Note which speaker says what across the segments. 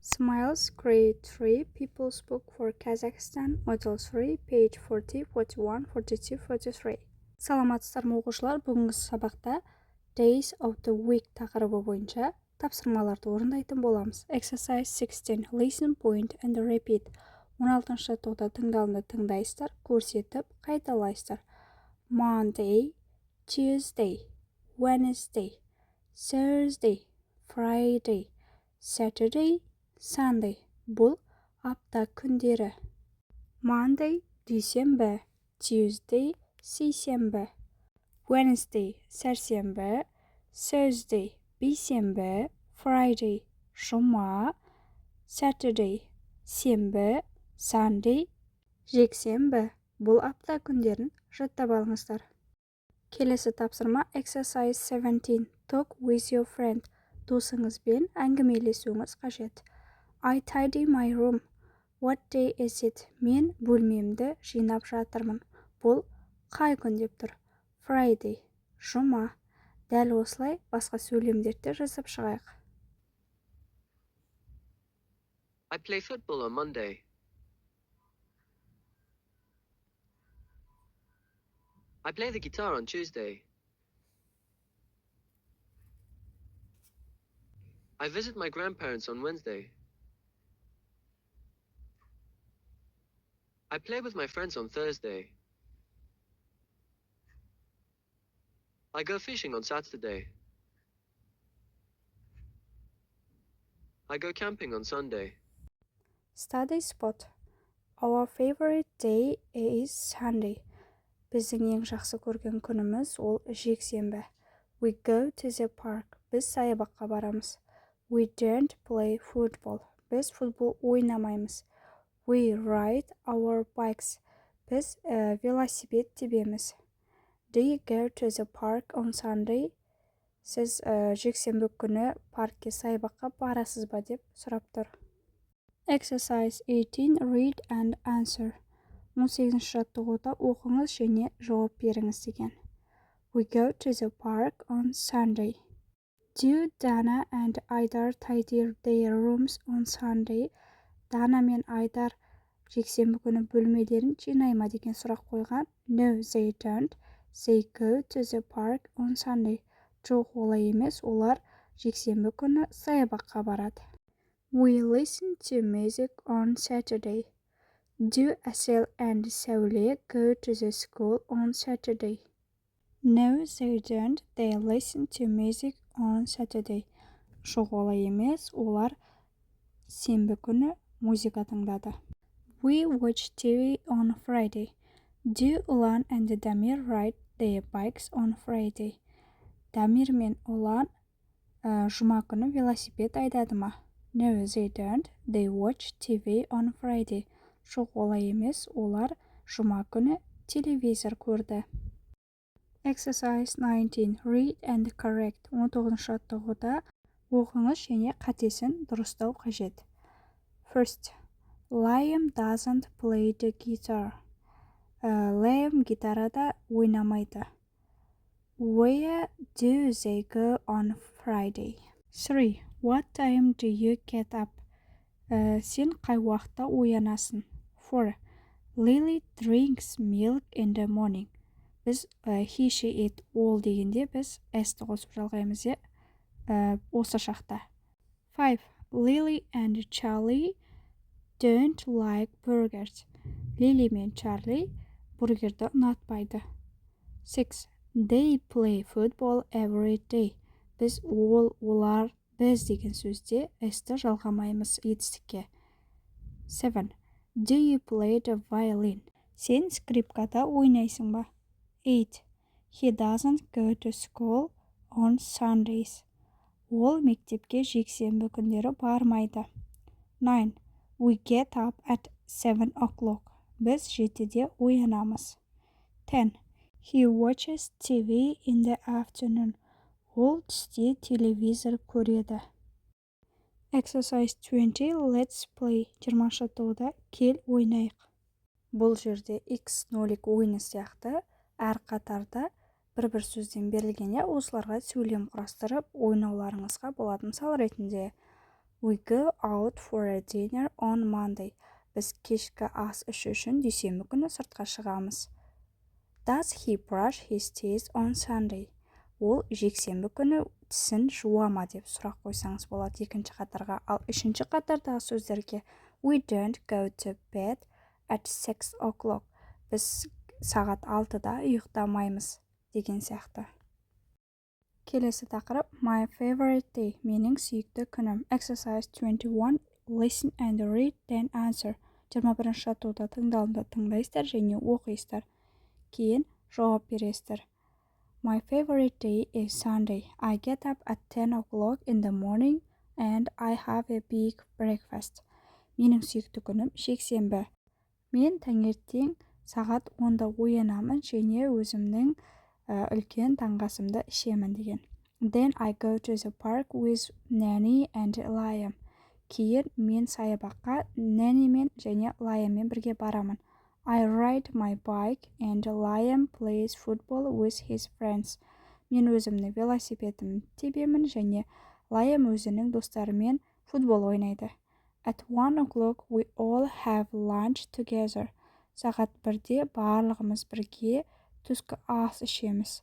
Speaker 1: Smiles, grade 3, People's Book for Kazakhstan, Model 3, page 40, 41, 42, 43. Саламатсыздар ма оқушылар, бүгінгі сабақта Days of the Week тақырыбы бойынша тапсырмаларды орындайтын боламыз. Exercise 16, listen, point and repeat. 16-шы жаттығуда тыңдалымды тыңдайсыздар, көрсетіп, қайталайсыздар. Monday, Tuesday, Wednesday, Thursday, Friday, Saturday, Sunday. Бұл апта күндері. Monday, дүйсенбі, Tuesday, сейсенбі, Wednesday, сәрсенбі, Thursday, бейсенбі, Friday, жұма, Saturday, сенбі, Sunday, жексенбі. Бұл апта күндерін жаттап алыңыздар. Келесі тапсырма Exercise 17. Talk with your friend. Досыңызбен әңгімелесуіңіз қажет. I tidy my room. What day is it? Мен бөлмемді жинап жатырмын. Бұл қай күн деп тұр? Friday, жұма. Дәл осылай басқа сөйлемдерді жазып шығайық.
Speaker 2: I play football on Monday. I play the guitar on Tuesday. I visit my grandparents on Wednesday. I play with my friends on Thursday. I go fishing on Saturday. I go camping on Sunday.
Speaker 1: Study spot. Our favorite day is Sunday. Біздің ең жақсы көрген күніміз ол жексенбі. We go to the park. Біз саябаққа барамыз. We don't play football. Біз футбол ойнамаймыз. We ride our bikes. Біз велосипед тебеміз. Do you go to the park on Sunday? Сіз жексенбі күні паркке саябаққа барасыз ба деп сұрап тұр. Exercise 18. Read and answer. 18-ші жаттығуда оқыңыз және жауап беріңіз деген. We go to the park on Sunday. Do Dana and Айдар tidy their rooms on Sunday? Дана мен Айдар жексенбі күні бөлмелерін жинай ма деген сұрақ қойған. No, they don't. They go to the park on Sunday. Жоқ, олай емес, олар жексенбі күні саябаққа барады. We listen to music on Saturday. Do Asel and Saule go to the school on Saturday? No, they don't. They listen to music on Saturday. Жоқ, олай емес, олар сенбі күні музыка тыңдады. We watch TV on Friday. Do Ulan and Damir ride their bikes on Friday? Дамир мен Улан жұма күні велосипед айдады ма? No, they don't. They watch TV on Friday. Жоқ, олай емес, олар жұма күні телевизор көрді. Exercise 19. Read and correct. 19-ші жаттығуда оқыңыз және қатесін дұрыстау қажет. First, Liam doesn't play the guitar. Liam гитарада ойнамайды. Where do they go on Friday? 3. What time do you get up? Сен қай уақытта оянасың? 4. Lily drinks milk in the morning. Біз he, she, it, all дегенде біз s-ті қосып жалғаймыз осы шақта. 5. Lily and Charlie don't like burgers. Лили мен Чарли бургерді ұнатпайды. 6. They play football every day. Біз олар, біз деген сөзде s-ті жалғамаймыз етістікке. 7. Do you play the violin? Сен скрипкада ойнайсың ба? 8. He doesn't go to school on Sundays. Ол мектепке жексенбі күндері бармайды. 9. We get up at 7 o'clock. Біз 7-де оянамыз. 10. He watches TV in the afternoon. Ол түсте телевизор көреді. Exercise 20. Let's play. 20-шы жаттығуда кел ойнайық. Бұл жерде X нолик ойыны сияқты әр қатарда бір сөзден берілген осыларға сөйлем құрастырып ойнауларыңызға болады. Мысал ретінде We go out for a dinner on Monday. Біз кешкі ас ішу үшін дүйсенбі күні сыртқа шығамыз. Does he brush his teeth on Sunday? Ол жексенбі күні тісін жуа ма деп сұрақ қойсаңыз болады екінші қатарға. Ал үшінші қатардағы сөздерге we don't go to bed at 6 o'clock. Біз сағат 6-да ұйықтамаймыз деген сияқты. Келесі тақырып my favorite day. Менің сүйікті күнім. Exercise 21. Listen and read then answer. 21-ші жаттығуда тыңдалымды тыңдайсыздар және оқисыздар. Кейін жауап бересіздер. My favorite day is Sunday. I get up at 10 o'clock in the morning and I have a big breakfast. Менің сүйікті күнім жексенбі. Мен таңертең сағат 10-да оянамын және өзімнің үлкен таңғасымды ішемін деген. Then I go to the park with Nanny and Liam. Кейін мен саябаққа нәнимен және Liamмен бірге барамын. I ride my bike and Liam plays football with his friends. Мен өзімнің велосипедімді тебемін және Liam өзінің достарымен футбол ойнайды. At 1 o'clock we all have lunch together. Сағат 1-де барлығымыз бірге түскі ас ішеміз.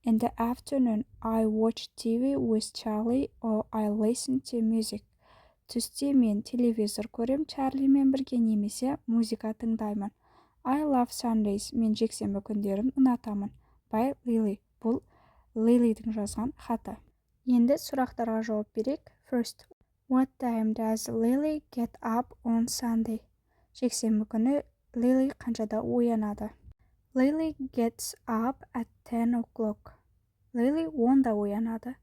Speaker 1: In the afternoon I watch TV with Charlie or I listen to music. Түсте мен телевизор көрем Чарлимен бірге немесе музыка тыңдаймын. I love Sundays. Мен жексенбі күндерін ұнатамын. By Lily. Бұл Лилидің жазған хаты. Енді сұрақтарға жауап берейік. First, what time does Lily get up on Sunday? Жексенбі күні Lily қаншада оянады? Lily gets up at 10 o'clock. Lily 10-да оянады.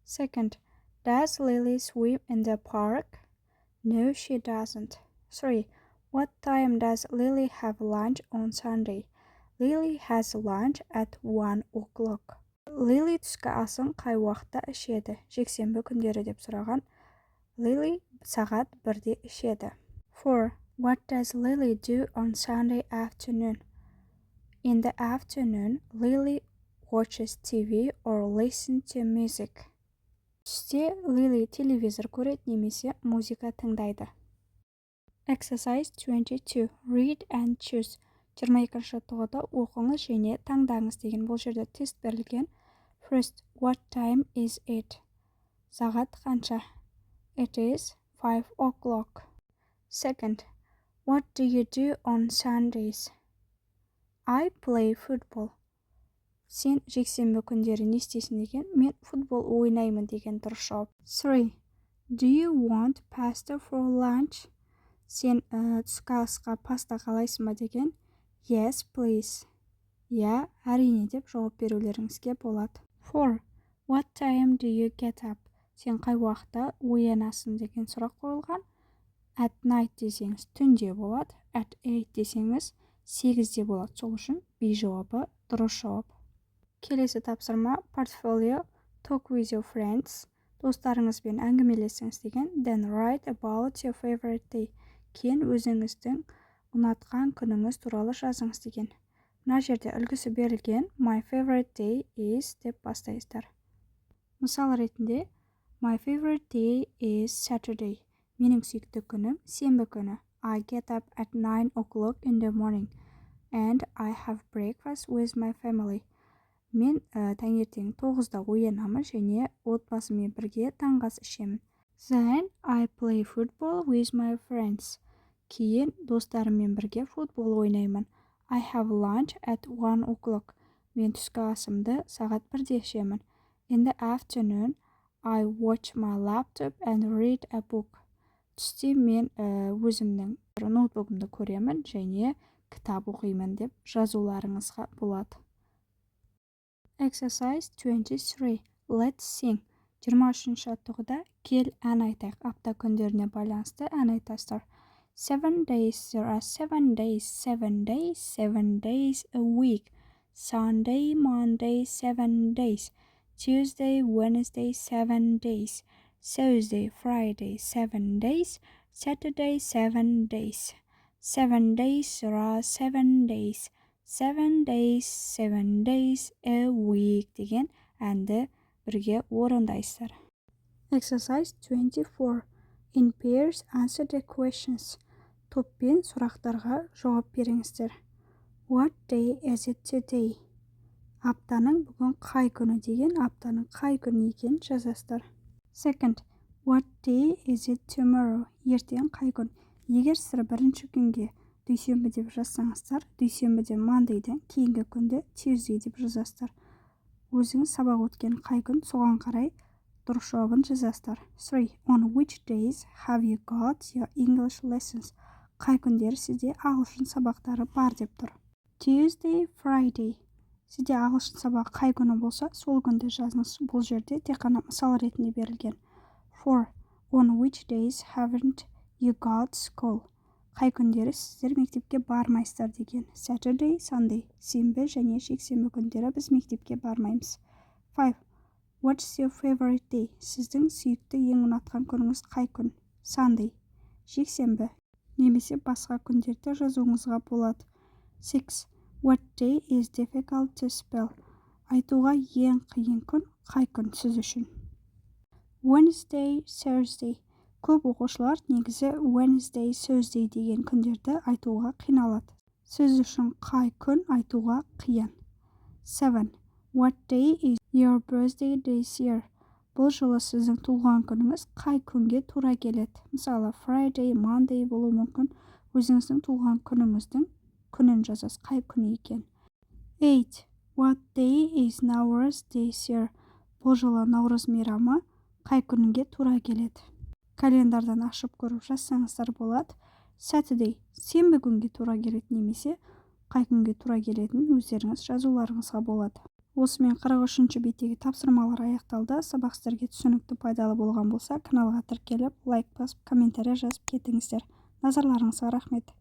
Speaker 1: Second, does Lily swim in the park? No, she doesn't. 3. What time does Lily have lunch on Sunday? Lily has lunch at 1 o'clock. Lily түскі асын қай уақытта ішеді? Жексенбі күндері деп сұраған. Lily сағат 1-де ішеді. 4. What does Lily do on Sunday afternoon? In the afternoon, Lily watches TV or listen to music. Түсте Lily телевизор көреді немесе музыка тыңдайды. Exercise 22. Read and choose. 22-ші жаттығуда оқыңыз және таңдаңыз деген бұл жерде тест берілген. First, what time is it? Сағат қанша? It is 5 o'clock. Second, what do you do on Sundays? I play football. Сен жексенбі күндері не істейсің деген? Мен футбол ойнаймын деген дұрыс жауап. 3. Do you want pasta for lunch? Сен түскі асқа паста қалайсың ба деген? Yes, please. Я, әрине деп жауап берулеріңізге болады. 4. What time do you get up? Сен қай уақытта оянасың деген сұрақ қойылған. At night десеңіз түнде болады. At 8 десеңіз 8-де болады. Сол үшін B жауабы дұрыс жауап. Келесі тапсырма portfolio, talk with your friends. Достарыңызбен әңгімелесіңіз деген. Then write about your favorite day. Кейін өзіңіздің ұнатқан күніңіз туралы жазыңыз деген. Мына жерде үлгісі берілген. My favorite day is деп бастайсыздар. Мысал ретінде My favorite day is Saturday. Менің сүйікті күнім сенбі күні. I get up at 9 o'clock in the morning and I have breakfast with my family. Мен таңертең 9-да оянамын және отбасыммен бірге таңғы ас ішемін. Then I play football with my friends. Кейін достарыммен бірге футбол ойнаймын. I have lunch at 1 o'clock. Мен түскі асымды сағат 1-де ішемін. In the afternoon, I watch my laptop and read a book. Түсте мен өзімнің ноутбугымды көремін және кітап оқимын деп жазуларыңызға болады. Exercise 23. Let's sing. 23-ші жаттығуда кел ән айтайық. Апта күндеріне байланысты ән айтасыздар. 7 days, there are 7 days, 7 days, 7 days a week. Sunday, Monday, 7 days. Tuesday, Wednesday, 7 days. Thursday, Friday, 7 days. Saturday, 7 days. 7 days, there are 7 days. 7 days, 7 days a week деген әнді бірге орындайсыздар. Exercise 24. In pairs, answer the questions. Топпен сұрақтарға жауап беріңіздер. What day is it today? Аптаның бүгін қай күні деген аптаның қай күні екенін жазасыздар. Second, what day is it tomorrow? Ертең қай күн? Егер сіздер бірінші күнге дүйсенбі деп жазсаңыздар, дүйсенбіде Monday'ден кейінгі күнді Tuesday деп жазасыздар. Өзіңіз сабақ өткен қай күн, соған қарай дұрыс жауабын жазасыздар. 3. On which days have you got your English lessons? Қай күндері сізде ағылшын сабақтары бар деп тұр. Tuesday, Friday. Сізде ағылшын сабағы қай күні болса, сол күнді жазыңыз. Бұл жерде тек қана мысал ретінде берілген. 4. On which days haven't you got school? Қай күндері сіздер мектепке бармайсыздар деген. Saturday, Sunday. Сенбі және жексенбі күндері біз мектепке бармаймыз. 5. What's your favorite day? Сіздің сүйікті ең ұнатқан күніңіз қай күн? Sunday. Жексенбі. Немесе басқа күндерде жазуыңызға болады. 6. What day is difficult to spell? Айтуға ең қиын күн қай күн сіз үшін? Wednesday, Thursday. Көп оқушылар негізі Wednesday, Thursday деген күндерді айтуға қиналады. Сіз үшін қай күн айтуға қиын? 7. What day is your birthday this year? Бұл жылы сіздің туылған күніңіз қай күнге тура келеді? Мысалы, Friday, Monday болуы мүмкін. Өзіңіздің туылған күніңіздің күнін жазасыз, қай күн екен? 8. What day is Nauruz this year? Бұл жылы Наурыз мейрамы қай күнге тура келеді? Календардан ашып көріп жазсаңыздар болады. Saturday, сенбі күнге тура келеді немесе қай күнге тура келетінін өздеріңіз жазуларыңызға болады. Осымен 43-ші беттегі тапсырмалар аяқталды. Сабақ сіздерге түсінікті пайдалы болған болса, каналға тіркеліп, лайк басып, комментарий жазып кетіңіздер. Назарларыңызға рахмет.